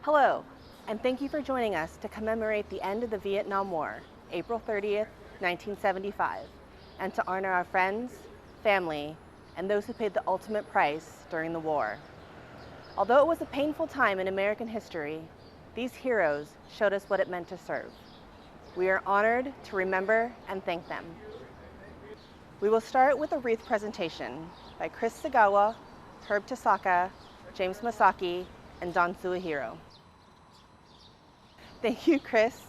Hello, and thank you for joining us to commemorate the end of the Vietnam War, April 30th, 1975, and to honor our friends, family, and those who paid the ultimate price during the war. Although it was a painful time in American history, these heroes showed us what it meant to serve. We are honored to remember and thank them. We will start with a wreath presentation by Chris Sagawa, Herb Tasaka, James Masaki, and Don Suehiro. Thank you, Chris,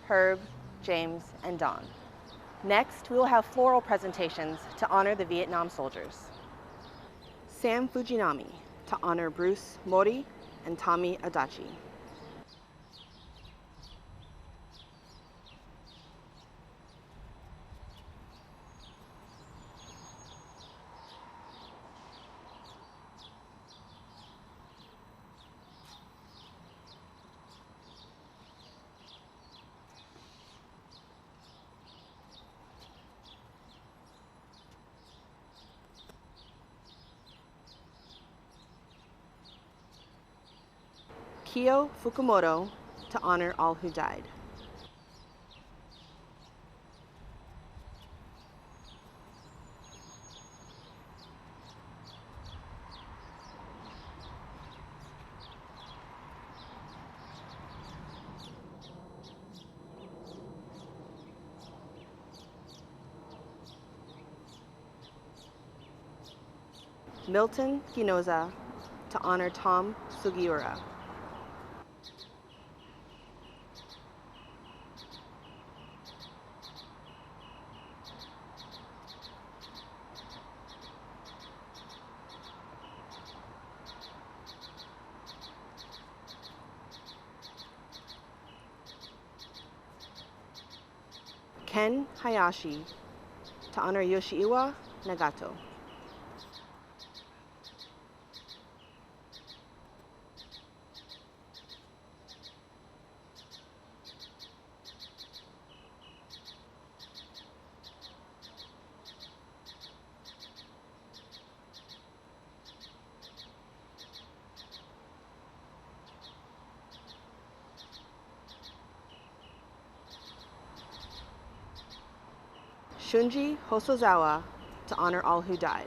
Herb, James, and Don. Next, we will have floral presentations to honor the Vietnam soldiers. Sam Fujinami to honor Bruce Mori and Tommy Adachi. Kyo Fukumoto to honor all who died. Milton Ginoza to honor Tom Sugiura. Kristyn Hayashi to honor Yoshiiwa Nagato. Shunji Hosozawa to honor all who died.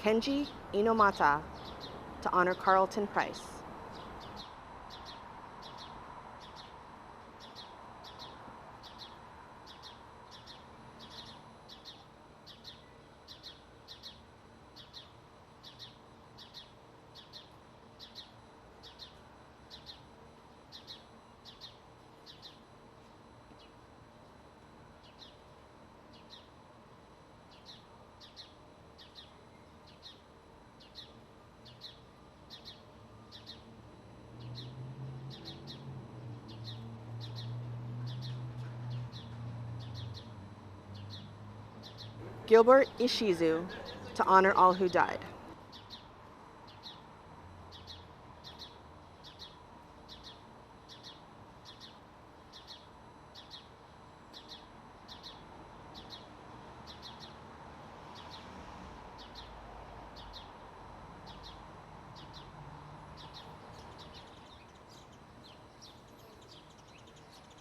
Kenji Inomata to honor Carlton Price. Gilbert Ishizu to honor all who died.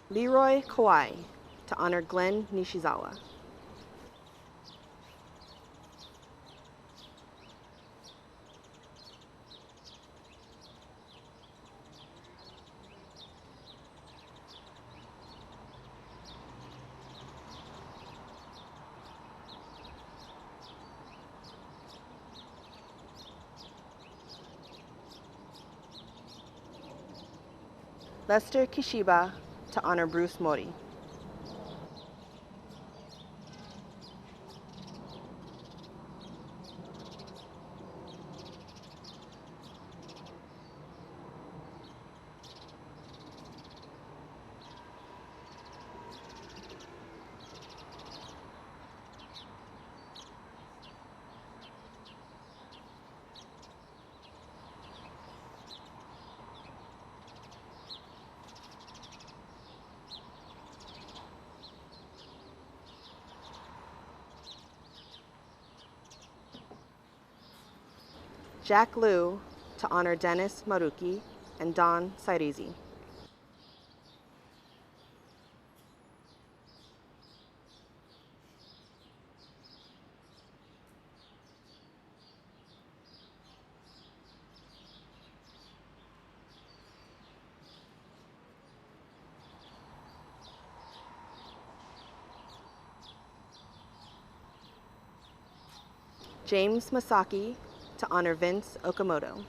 Leroy Kawai to honor Glenn Nishizawa. Lester Kishiba to honor Bruce Mori. Jack Liu to honor Dennis Maruki and Don Sairizi. James Masaki to honor Vince Okamoto.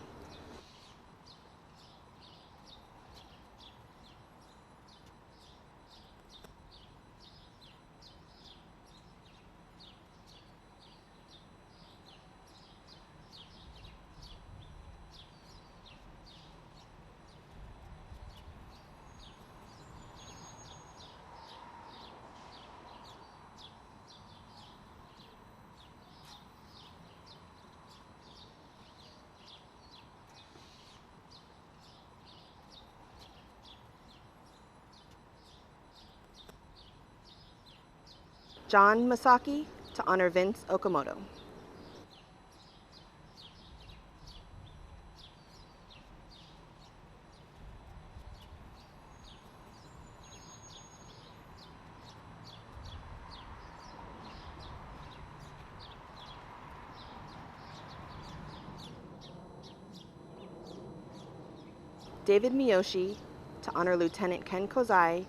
John Masaki to honor Vince Okamoto. David Miyoshi to honor Lieutenant Ken Kozai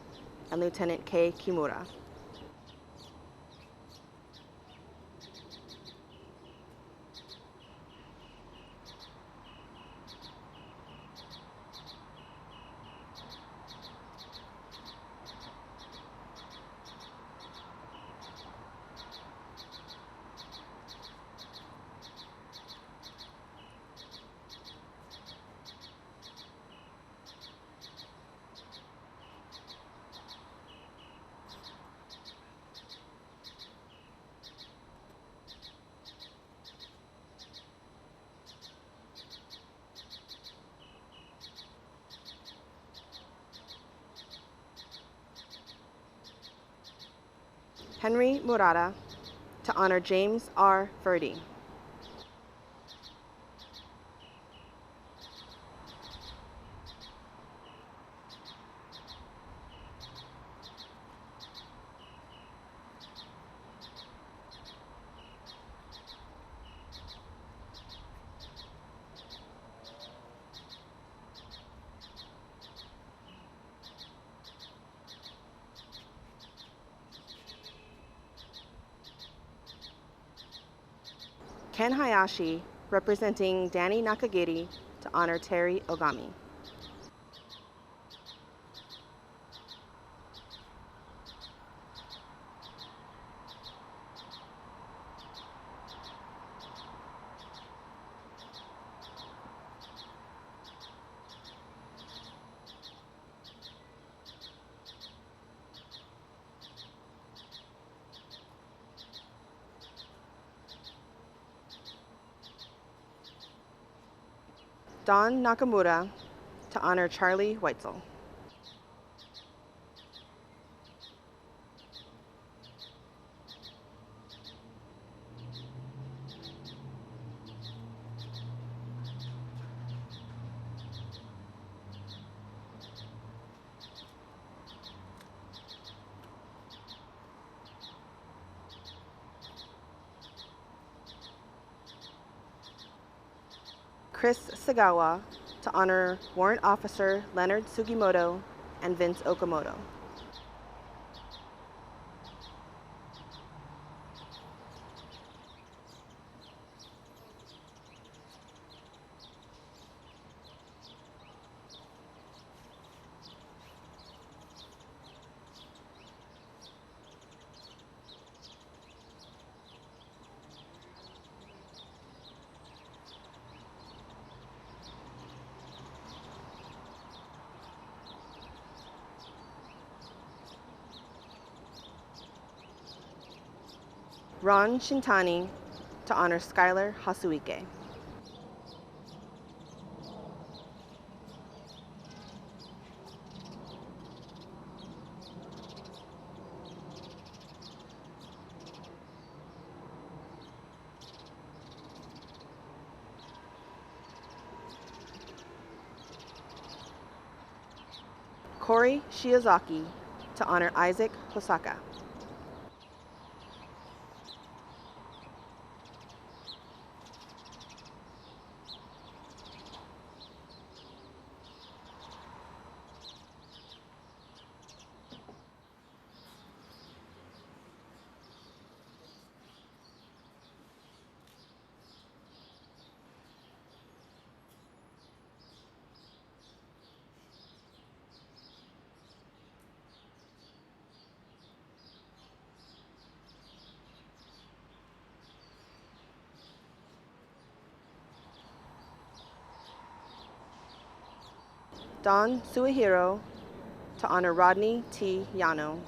and Lieutenant Kei Kimura. Henry Murata to honor James R. Verdi. Ken Hayashi, representing Danny Nakagiri, to honor Terry Ogami. Don Nakamura to honor Charlie Weitzel. Chris Sagawa to honor Warrant Officer Leonard Sugimoto and Vince Okamoto. Ron Shintani to honor Skylar Hasuike. Kori Shiozaki to honor Isaac Hosaka. Don Suehiro to honor Rodney T. Yano.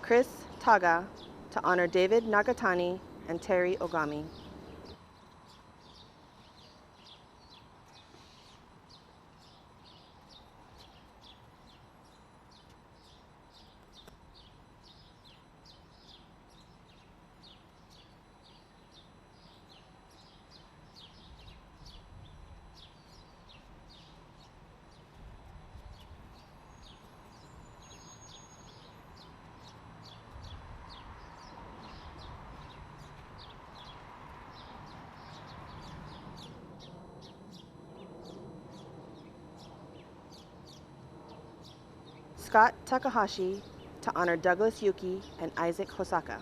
Chris Taga to honor David Nagatani and Terry Ogami. Scott Takahashi to honor Douglas Yuki and Isaac Hosaka.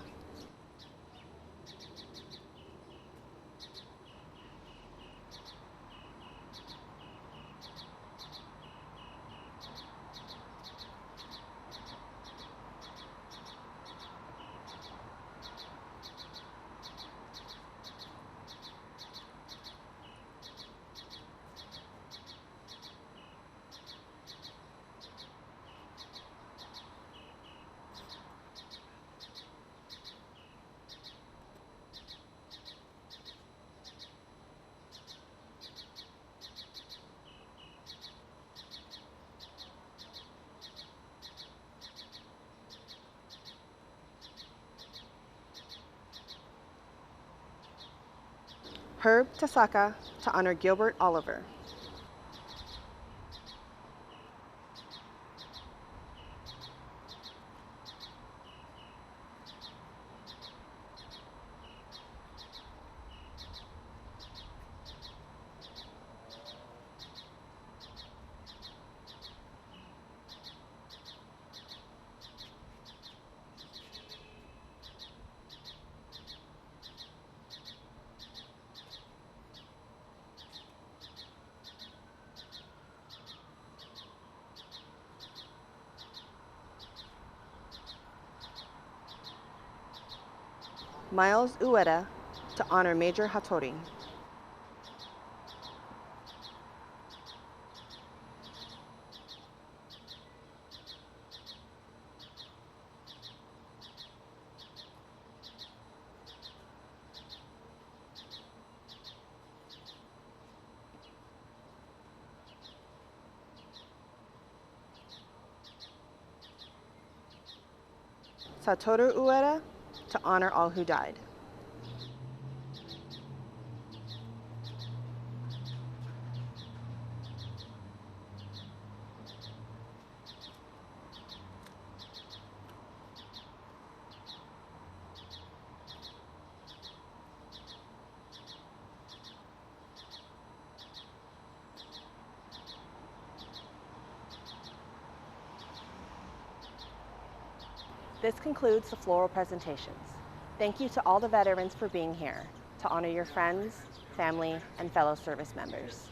Herb Tasaka to honor Gilbert Oliver. Miles Ueda to honor Major Hattori. Satoru Ueda to honor all who died. This concludes the floral presentations. Thank you to all the veterans for being here to honor your friends, family, and fellow service members.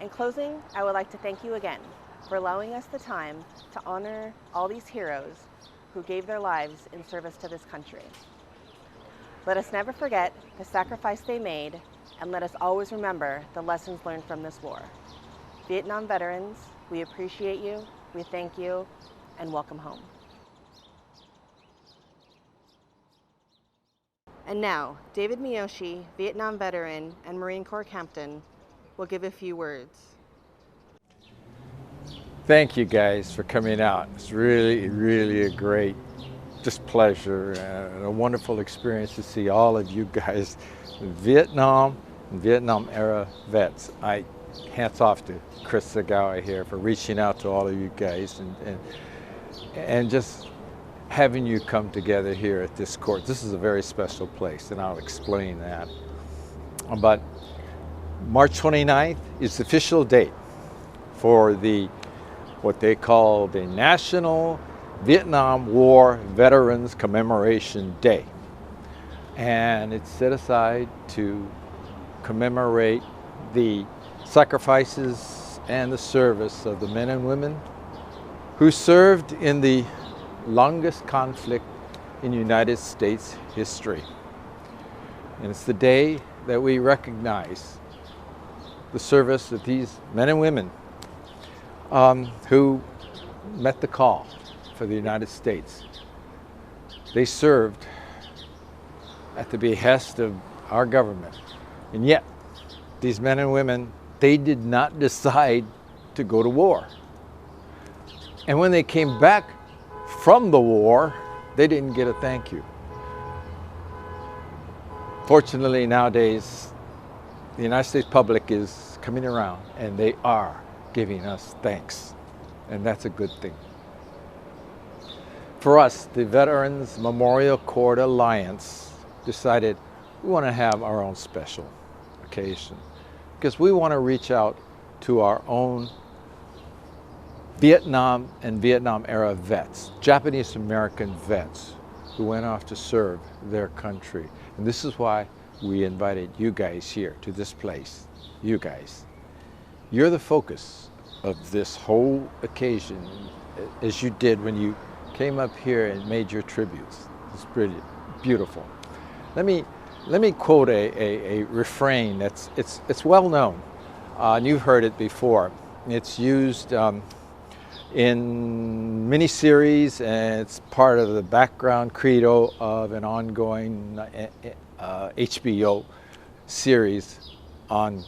In closing, I would like to thank you again for allowing us the time to honor all these heroes who gave their lives in service to this country. Let us never forget the sacrifice they made, and let us always remember the lessons learned from this war. Vietnam veterans, we appreciate you, we thank you, and welcome home. And now, David Miyoshi, Vietnam veteran and Marine Corps captain, will give a few words. Thank you guys for coming out. It's really a great just pleasure and a wonderful experience to see all of you guys, Vietnam and Vietnam era vets. Hats off to Kristyn Hayashi here for reaching out to all of you guys and just having you come together here at this court. This is a very special place, and I'll explain that. But March 29th is the official date for what they call the National Vietnam War Veterans Commemoration Day. And it's set aside to commemorate the sacrifices and the service of the men and women who served in the longest conflict in United States history. And it's the day that we recognize the service of these men and women who met the call for the United States. They served at the behest of our government. And yet, these men and women, they did not decide to go to war. And when they came back from the war, they didn't get a thank you. Fortunately, nowadays, the United States public is coming around and they are giving us thanks. And that's a good thing. For us, the Veterans Memorial Court Alliance decided we want to have our own special occasion because we want to reach out to our own Vietnam and Vietnam era vets, Japanese American vets who went off to serve their country. And this is why we invited you guys here to this place. You guys, you're the focus of this whole occasion, as you did when you came up here and made your tributes. It's brilliant, beautiful. Let me quote a refrain it's well known, and you've heard it before. It's used in miniseries, and it's part of the background credo of an ongoing HBO series on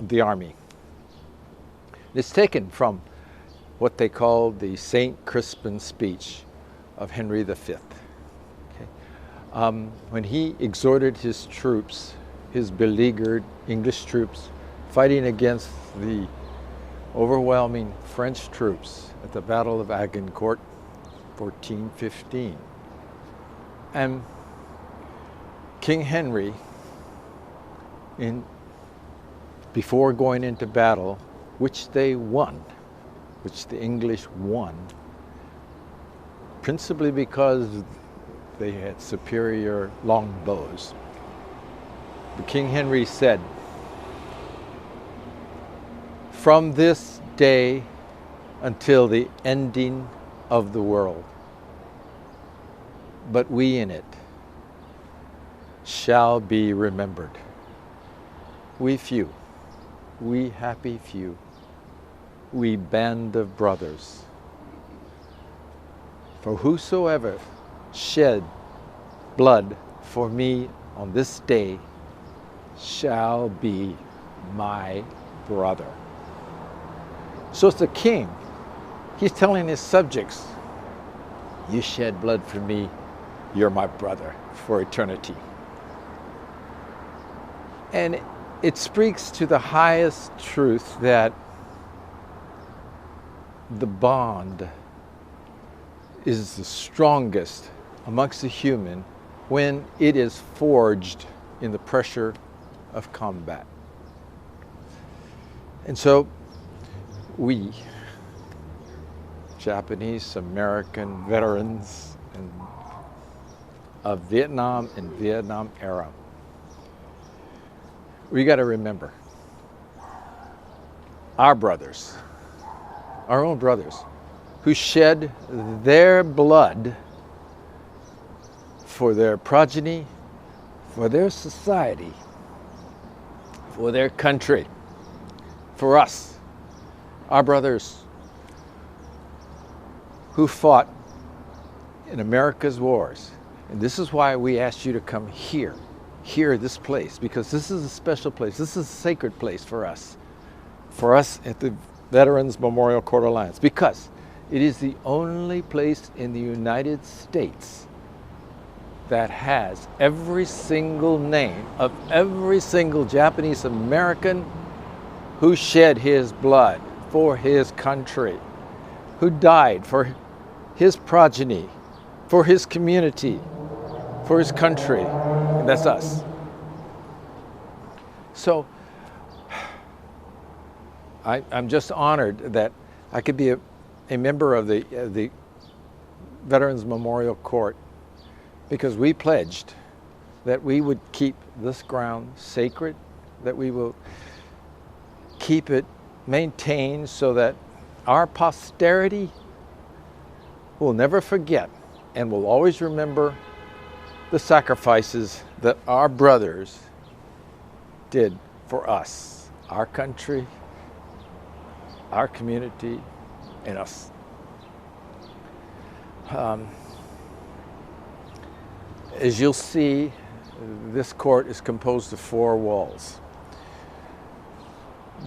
the Army. It's taken from what they call the St. Crispin speech of Henry V. Okay. When he exhorted his troops, his beleaguered English troops, fighting against the overwhelming French troops at the Battle of Agincourt, 1415. And King Henry, before going into battle, which they won, which the English won, principally because they had superior longbows. But King Henry said, "From this day until the ending of the world, but we in it shall be remembered. We few, we happy few, we band of brothers. For whosoever shed blood for me on this day shall be my brother." So it's the king. He's telling his subjects, you shed blood for me, you're my brother for eternity. And it speaks to the highest truth that the bond is the strongest amongst the human when it is forged in the pressure of combat. And so we, Japanese American veterans of Vietnam and Vietnam era, we got to remember our brothers, our own brothers, who shed their blood for their progeny, for their society, for their country, for us, our brothers who fought in America's wars, And this is why we asked you to come here, this place, because this is a special place. This is a sacred place for us at the Veterans Memorial Court Alliance, because it is the only place in the United States that has every single name of every single Japanese American who shed his blood for his country, who died for his progeny, for his community, for his country, and that's us. So I'm just honored that I could be a member of the Veterans Memorial Court, because we pledged that we would keep this ground sacred, that we will keep it maintained so that our posterity will never forget and will always remember the sacrifices that our brothers did for us, our country, our community, and us. As you'll see, this court is composed of 4 walls.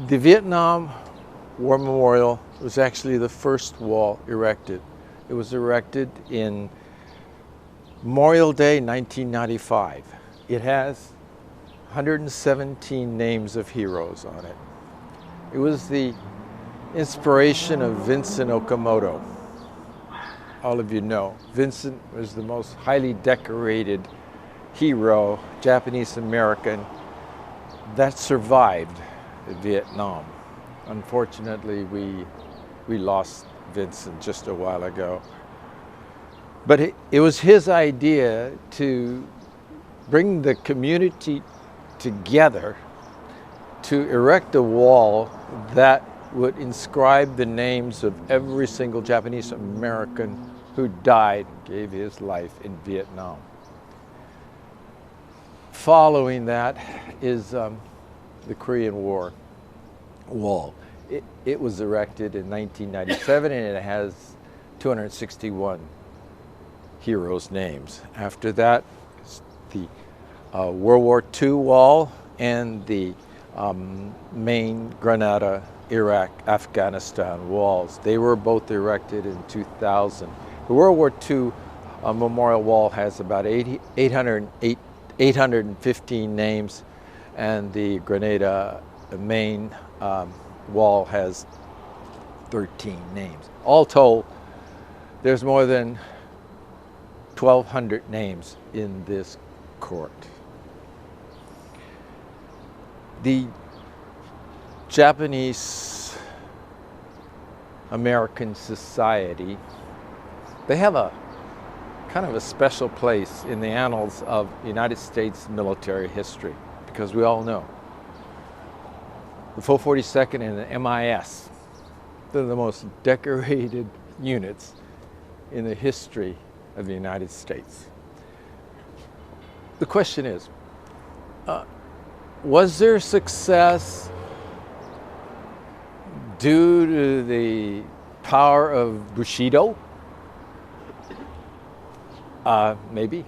The Vietnam War Memorial was actually the first wall erected. It was erected in Memorial Day 1995. It has 117 names of heroes on it. It was the inspiration of Vincent Okamoto. All of you know, Vincent was the most highly decorated hero, Japanese American, that survived Vietnam. Unfortunately, we lost Vincent just a while ago. But it was his idea to bring the community together to erect a wall that would inscribe the names of every single Japanese American who died, gave his life in Vietnam. Following that is the Korean War wall. It was erected in 1997, and it has 261 heroes' names. After that, the World War II wall and the main Grenada, Iraq, Afghanistan walls. They were both erected in 2000. The World War II memorial wall has about 815 names, and the Grenada main wall has 13 names. All told, there's more than 1,200 names in this court. The Japanese American Society, they have a kind of a special place in the annals of United States military history, because we all know the 442nd and the MIS, they're the most decorated units in the history of the United States. The question is, was their success due to the power of Bushido? Maybe.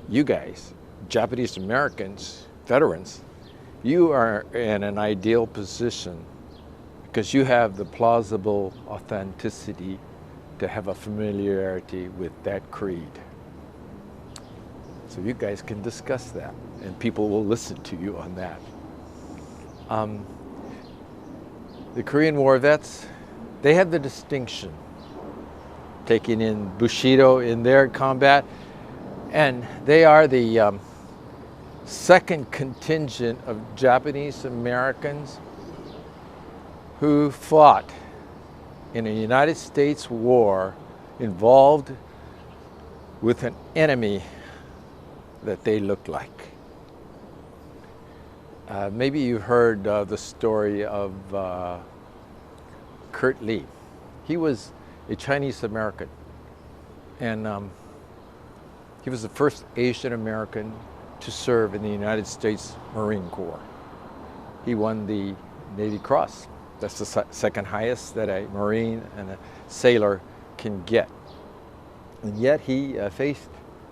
You guys, Japanese Americans, veterans, you are in an ideal position because you have the plausible authenticity to have a familiarity with that creed. So you guys can discuss that, and people will listen to you on that. The Korean War vets, they have the distinction taking in Bushido in their combat, and they are the second contingent of Japanese Americans who fought in a United States war involved with an enemy that they looked like. Maybe you heard the story of Kurt Lee. He was a Chinese American, and he was the first Asian American to serve in the United States Marine Corps. He won the Navy Cross. That's the second highest that a Marine and a sailor can get. And yet he faced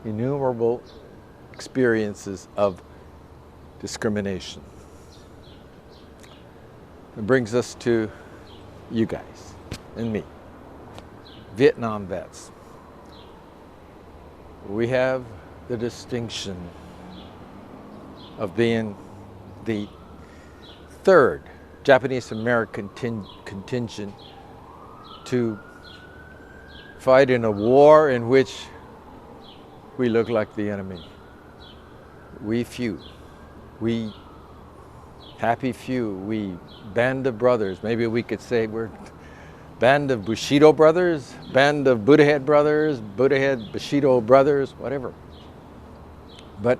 innumerable experiences of discrimination. It brings us to you guys and me, Vietnam vets. We have the distinction of being the third Japanese American contingent to fight in a war in which we look like the enemy. We few, we happy few, we band of brothers. Maybe we could say we're band of Bushido brothers, band of Buddha-head brothers, Buddha-head Bushido brothers, whatever. But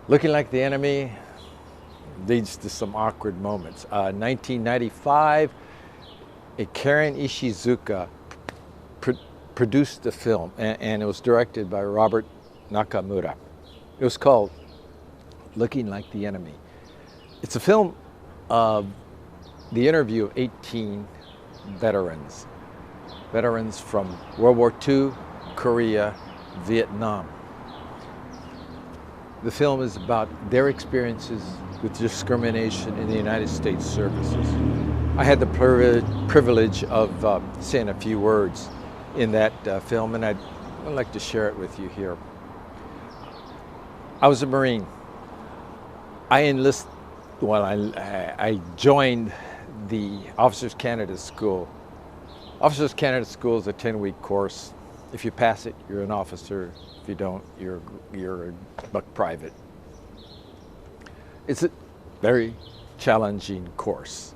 looking like the enemy leads to some awkward moments. 1995, Karen Ishizuka produced the film, and it was directed by Robert Nakamura. It was called Looking Like the Enemy. It's a film of the interview of 18 veterans from World War II, Korea, Vietnam. The film is about their experiences with discrimination in the United States services. I had the privilege of saying a few words in that film, and I'd like to share it with you here. I was a Marine. I joined the Officers Canada School. Officers Canada School is a 10-week course. If you pass it, you're an officer. If you don't, you're a buck private. It's a very challenging course.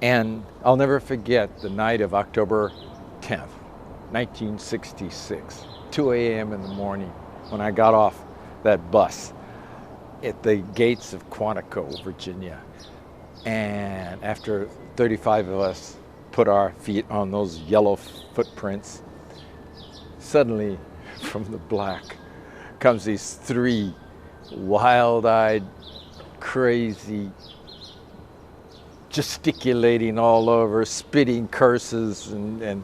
And I'll never forget the night of October 10th, 1966, 2 a.m. in the morning, when I got off that bus at the gates of Quantico, Virginia. And after 35 of us put our feet on those yellow footprints, suddenly from the black comes these three wild-eyed, crazy, gesticulating all over, spitting curses and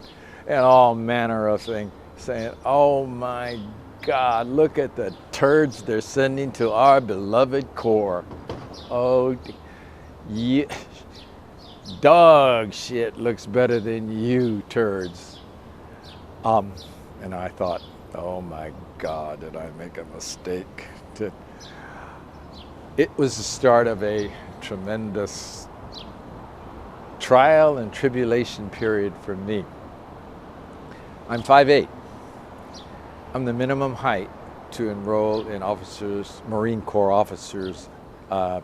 all manner of things, saying, "Oh my God, look at the turds they're sending to our beloved Corps. Oh, yeah, dog shit looks better than you turds." And I thought, oh my God, did I make a mistake? It was the start of a tremendous trial and tribulation period for me. I'm 5'8". I'm the minimum height to enroll in Marine Corps officers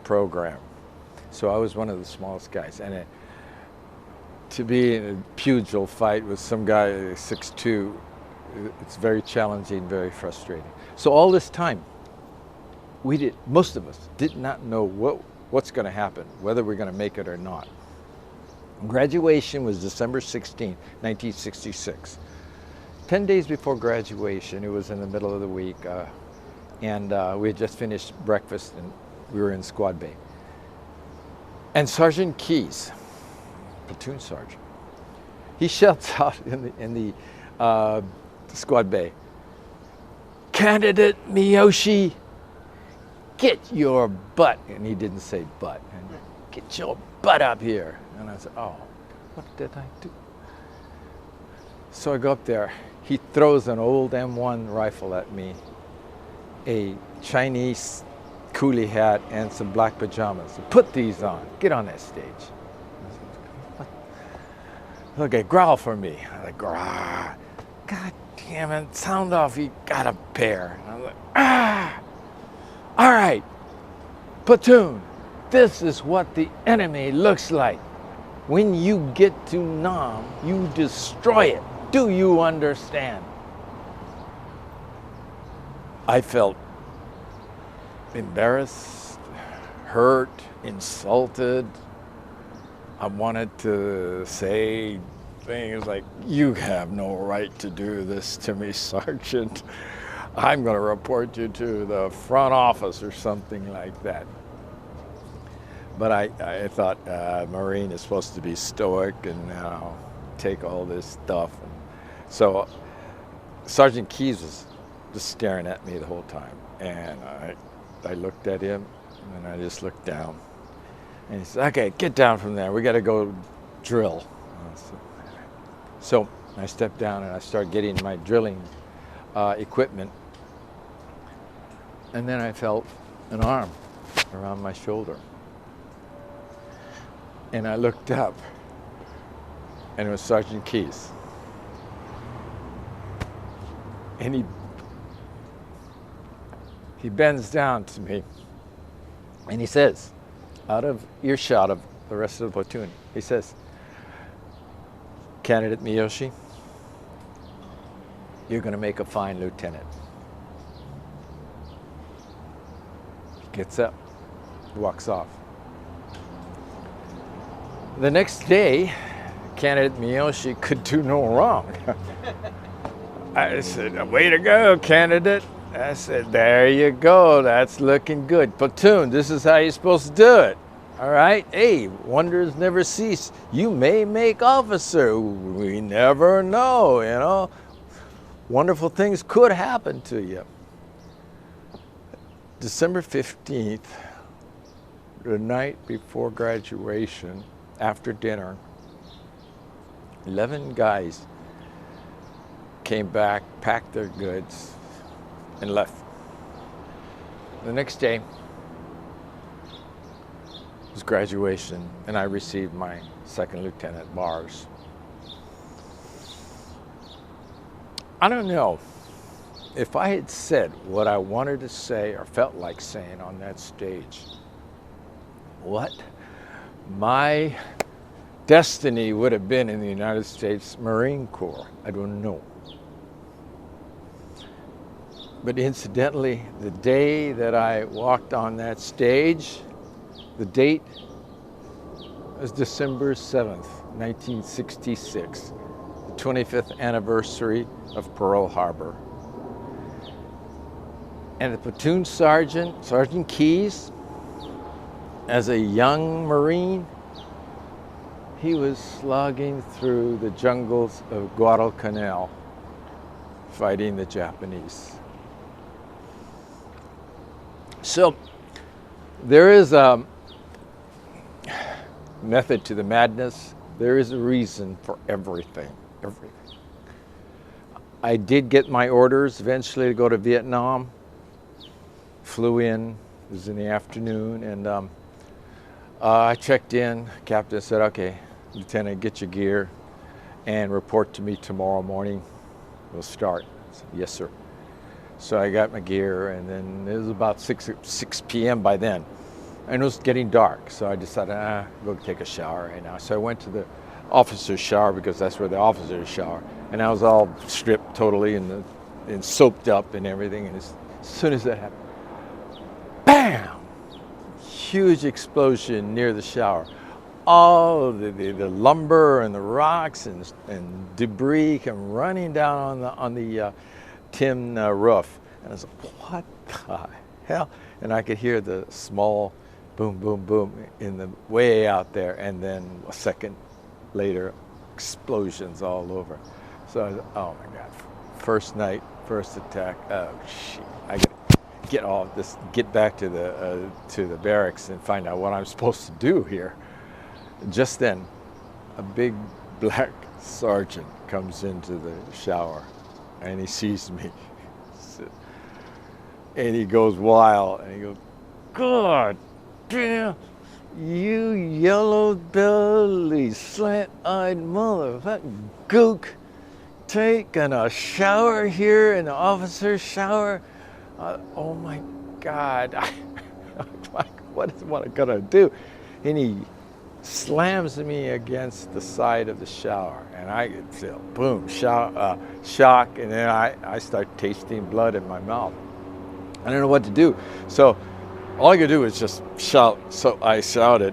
program. So I was one of the smallest guys. And to be in a pugil fight with some guy 6'2", it's very challenging, very frustrating. So all this time, most of us did not know what's going to happen, whether we're going to make it or not. Graduation was December 16, 1966. 10 days before graduation, it was in the middle of the week, and we had just finished breakfast, and we were in Squad Bay. And Sergeant Keyes, platoon sergeant, he shouts out in the Squad Bay, "Candidate Miyoshi, get your butt," and he didn't say butt, and "get your butt up here." And I said, oh, what did I do? So I go up there. He throws an old M1 rifle at me, a Chinese coolie hat, and some black pajamas. Put these on. Get on that stage. I said, what? Okay, growl for me. I like, growl. God damn it, sound off, you got a pair. And I was like, ah! All right, platoon, this is what the enemy looks like. When you get to Nam, you destroy it. Do you understand? I felt embarrassed, hurt, insulted. I wanted to say things like, "You have no right to do this to me, Sergeant. I'm going to report you to the front office," or something like that. But I thought Marine is supposed to be stoic and take all this stuff. And so Sergeant Keys was just staring at me the whole time. And I looked at him, and I just looked down. And he said, okay, get down from there. We got to go drill. So I stepped down and I started getting my drilling equipment. And then I felt an arm around my shoulder. And I looked up, and it was Sergeant Keys. And he bends down to me, and he says, out of earshot of the rest of the platoon, he says, Candidate Miyoshi, you're going to make a fine lieutenant. He gets up, walks off. The next day, Candidate Miyoshi could do no wrong. I said, way to go, candidate. I said, there you go, that's looking good. Platoon, this is how you're supposed to do it. All right, hey, wonders never cease. You may make officer, we never know, you know. Wonderful things could happen to you. December 15th, the night before graduation, after dinner, 11 guys came back, packed their goods, and left. The next day was graduation, and I received my second lieutenant bars. I don't know if I had said what I wanted to say or felt like saying on that stage, what my destiny would have been in the United States Marine Corps. I don't know. But incidentally, the day that I walked on that stage, the date was December 7th, 1966, the 25th anniversary of Pearl Harbor. And the platoon sergeant, Sergeant Keys, as a young Marine, he was slogging through the jungles of Guadalcanal, fighting the Japanese. So there is a method to the madness. There is a reason for everything, everything. I did get my orders eventually to go to Vietnam. Flew in, it was in the afternoon, and I checked in. Captain said, okay, Lieutenant, get your gear and report to me tomorrow morning. We'll start. I said, yes, sir. So I got my gear, and then it was about 6 p.m. by then. And it was getting dark, so I decided, go take a shower right now. So I went to the officer's shower, because that's where the officers shower. And I was all stripped totally and soaped up and everything. And as soon as that happened, bam! Huge explosion near the shower. All the lumber and the rocks and debris come running down on the tin roof. And I was like, what the hell? And I could hear the small boom, boom, boom in the way out there. And then a second later, explosions all over. So I was, oh my God, first night, first attack. Oh shit, I gotta get back to the barracks and find out what I'm supposed to do here. Just then, a big black sergeant comes into the shower, and he sees me, and he goes wild, and he goes, God damn, you yellow-bellied, slant-eyed motherfucking gook, taking a shower here in the officer's shower? Oh my God, what is what I'm gonna do? And he slams me against the side of the shower, and I could feel, boom, shock, and then I start tasting blood in my mouth. I don't know what to do. So all I could do was just shout. So I shouted,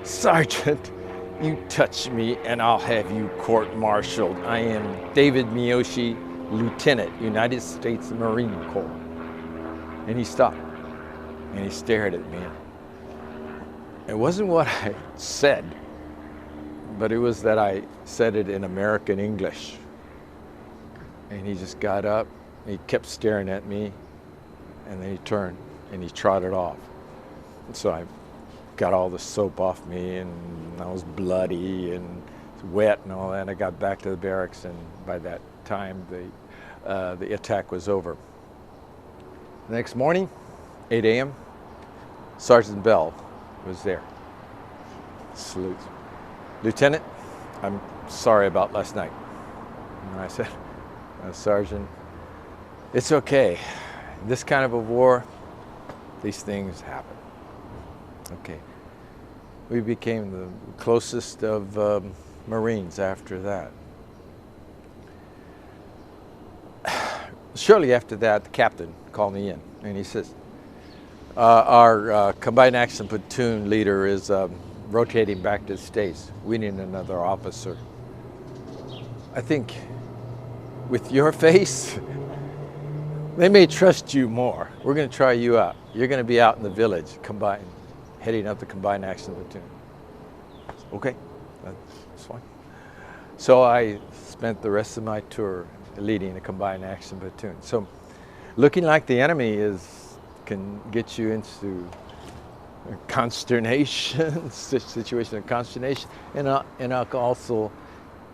Sergeant, you touch me and I'll have you court-martialed. I am David Miyoshi, Lieutenant, United States Marine Corps. And he stopped, and he stared at me. It wasn't what I said, but it was that I said it in American English. And he just got up, he kept staring at me, and then he turned and he trotted off. And so I got all the soap off me, and I was bloody and wet and all that. And I got back to the barracks, and by that time the attack was over. The next morning, 8 a.m., Sergeant Bell was there. Salute. Lieutenant, I'm sorry about last night. And I said, Sergeant, it's okay. In this kind of a war, these things happen. Okay. We became the closest of Marines after that. Shortly after that, the captain called me in, and he says, our combined action platoon leader is rotating back to the States. We need another officer. I think with your face, they may trust you more. We're going to try you out. You're going to be out in the village, heading up the combined action platoon. Okay, that's fine. So I spent the rest of my tour leading a combined action platoon. So looking like the enemy can get you into consternation, situation of consternation, and also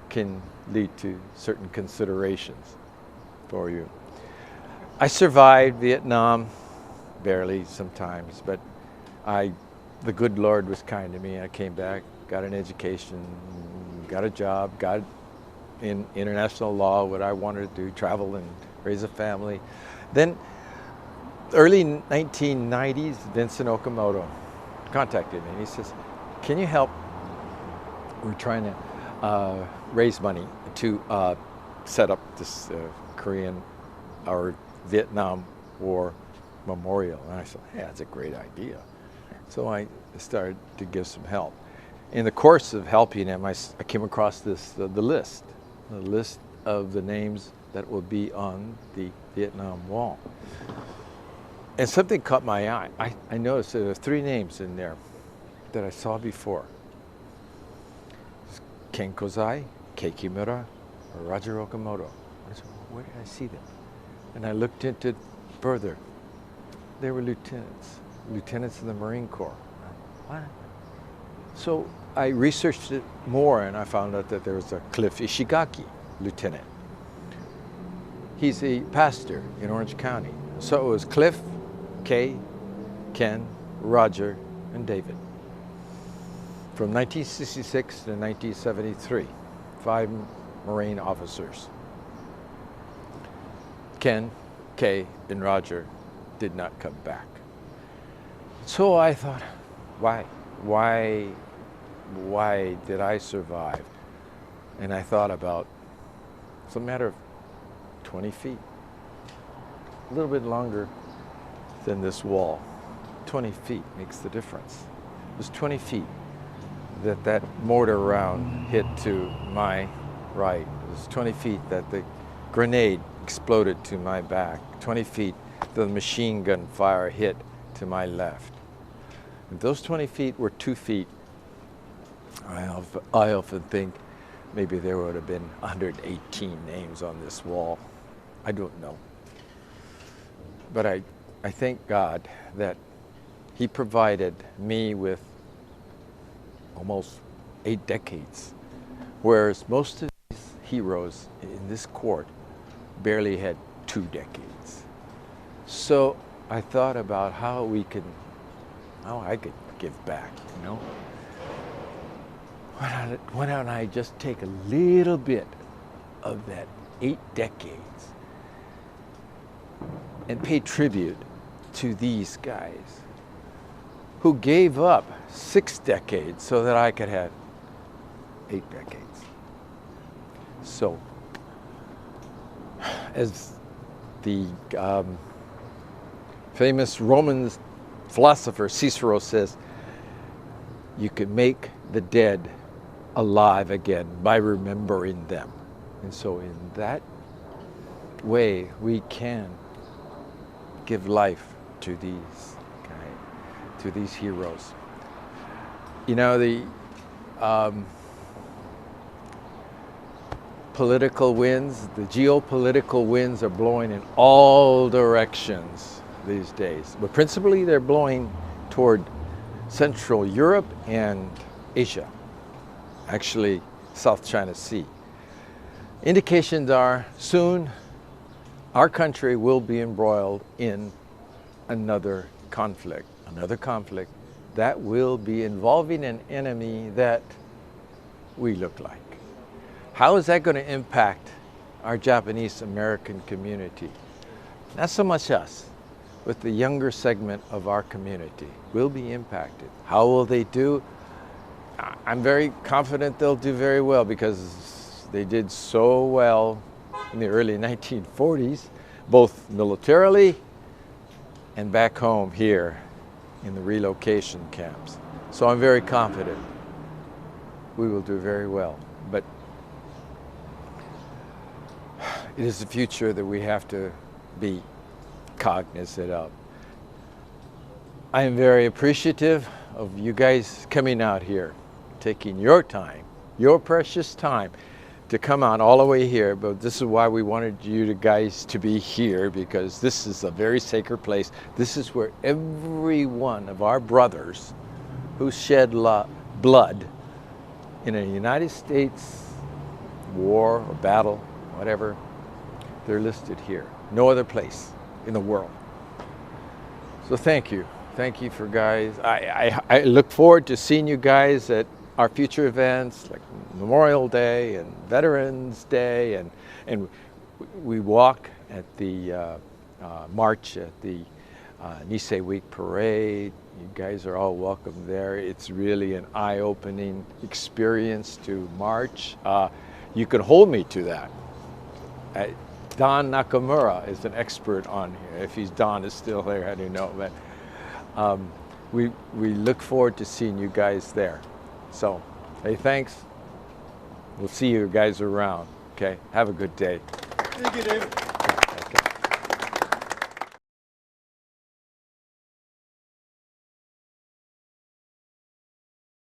can lead to certain considerations for you. I survived Vietnam, barely sometimes, but the good Lord was kind to me. I came back, got an education, got a job, got in international law, what I wanted to do, travel and raise a family. Then, early 1990s, Vincent Okamoto contacted me. He says, can you help? We're trying to raise money to set up this Korean or Vietnam War memorial. And I said, hey, that's a great idea. So I started to give some help. In the course of helping him, I came across the list of the names that will be on the Vietnam Wall. And something caught my eye. I noticed there were 3 names in there that I saw before. Ken Kozai, Kei Kimura, or Roger Okamoto. I said, where did I see them? And I looked into it further. They were lieutenants in the Marine Corps. What? So I researched it more, and I found out that there was a Cliff Ishigaki lieutenant. He's a pastor in Orange County. So it was Cliff, Kay, Ken, Roger, and David. From 1966 to 1973, 5 Marine officers. Ken, Kay, and Roger did not come back. So I thought, why did I survive? And I thought about, it's a matter of 20 feet, a little bit longer than this wall. 20 feet makes the difference. It was 20 feet that mortar round hit to my right. It was 20 feet that the grenade exploded to my back. 20 feet the machine gun fire hit to my left. If those 20 feet were 2 feet, I often think maybe there would have been 118 names on this wall. I don't know. But I thank God that He provided me with almost 8 decades, whereas most of these heroes in this court barely had 2 decades. So I thought about how I could give back, you know? Why don't I just take a little bit of that 8 decades and pay tribute to these guys who gave up 6 decades so that I could have 8 decades. So, as the famous Roman philosopher Cicero says, you can make the dead alive again by remembering them. And so in that way, we can give life to these heroes. You know, the political winds. The geopolitical winds are blowing in all directions these days, but principally they're blowing toward Central Europe and Asia, actually South China Sea. Indications are soon our country will be embroiled in another conflict that will be involving an enemy that we look like. How is that going to impact our Japanese American community? Not so much us, but the younger segment of our community will be impacted. How will they do? I'm very confident they'll do very well because they did so well in the early 1940s, both militarily and back home here in the relocation camps. So I'm very confident we will do very well. But it is the future that we have to be cognizant of. I am very appreciative of you guys coming out here, taking your time, your precious time, to come out all the way here. But this is why we wanted you guys to be here, because this is a very sacred place. This is where every one of our brothers who shed blood in a United States war or battle, whatever, they're listed here. No other place in the world. So thank you. Thank you for guys. I look forward to seeing you guys at our future events like Memorial Day and Veterans Day, and we walk at the march at the Nisei Week Parade. You guys are all welcome there. It's really an eye-opening experience to march. You can hold me to that. Don Nakamura is an expert on here. If Don is still there, I don't know. But we look forward to seeing you guys there. So, hey, thanks. We'll see you guys around. Okay, have a good day. Thank you, David.